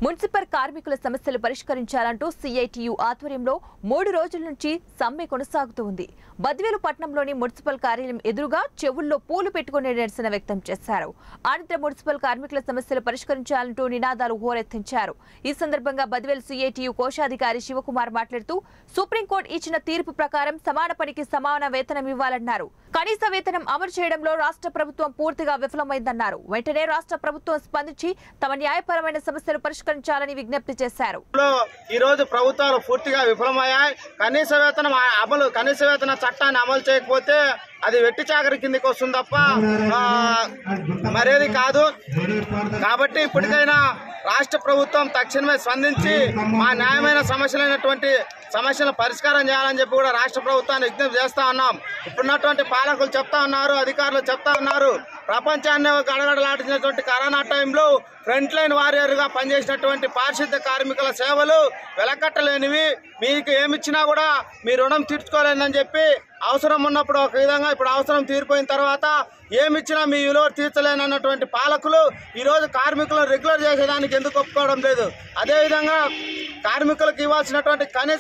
Municipal కార్మికుల సమస్యలు పరిష్కరించాలంటూ CITU ఆధ్వర్యంలో 3 రోజుల నుంచి సమ్మె కొనసాగుతోంది. బద్వేలు పట్టణంలోని మున్సిపల్ కార్యాలయం ఎదురుగా చెవుల్లో పూలు పెట్టుకుని నిరసన వ్యక్తం చేశారు. అనంతరం మున్సిపల్ కార్మికుల సమస్యలు పరిష్కరించాలంటూ నినాదాలు హోరెత్తించారు. ఈ సందర్భంగా బద్వేలు సిఐటియు కోశాధికారి శివకుమార్ మాట్లాడుతూ సుప్రీంకోర్టు ఇచ్చిన తీర్పు ప్రకారం సమాన పనికి సమాన వేతనం ఇవ్వాలన్నారు. కనీస వేతనం అమలు చేయడంలో రాష్ట్ర ప్రభుత్వం పూర్తిగా విఫలమైందన్నారు. వెంటనే రాష్ట్ర ప్రభుత్వం స్పందించి తమ న్యాయపరమైన సమస్యలు పరిష్కరించాలని విజ్ఞప్తి చేశారు. ఈ రోజు ప్రభుత్వాలు పూర్తిగా విఫలమయ్యాయి. కనీస వేతన చట్టాన్ని అమలు చేయకపోతే అది వెట్టి చాకరి కిందకి వస్తుంది తప్ప మరేది కాదు. కాబట్టి ఇప్పటికైనా రాష్ట్ర ప్రభుత్వం తక్షణమే స్పందించి మా న్యాయమైన సమస్యలను పరిష్కారం చేయాలని చెప్పి కూడా రాష్ట్ర ప్రభుత్వాన్ని విజ్ఞప్తి చేస్తా ఉన్నాం. ఇప్పుడున్నటువంటి పాలకులు చెప్తా ఉన్నారు, అధికారులు చెప్తా ఉన్నారు, ప్రపంచాన్ని గడగడలాడించినటువంటి కరోనా టైంలో ఫ్రంట్ లైన్ వారియర్గా పనిచేసినటువంటి పారిశుద్ధ్య కార్మికుల సేవలు వెలకట్టలేనివి, మీకు ఏమిచ్చినా కూడా మీ రుణం తీర్చుకోలేదని చెప్పి అవసరం ఉన్నప్పుడు ఒక విధంగా, ఇప్పుడు అవసరం తీరిపోయిన తర్వాత ఏమిచ్చినా మీ విలువ తీర్చలేనన్నటువంటి పాలకులు ఈరోజు కార్మికులను రెగ్యులర్ చేసేదానికి ఎందుకు ఒప్పుకోవడం లేదు? అదేవిధంగా కార్మికులకు ఇవ్వాల్సినటువంటి కనీస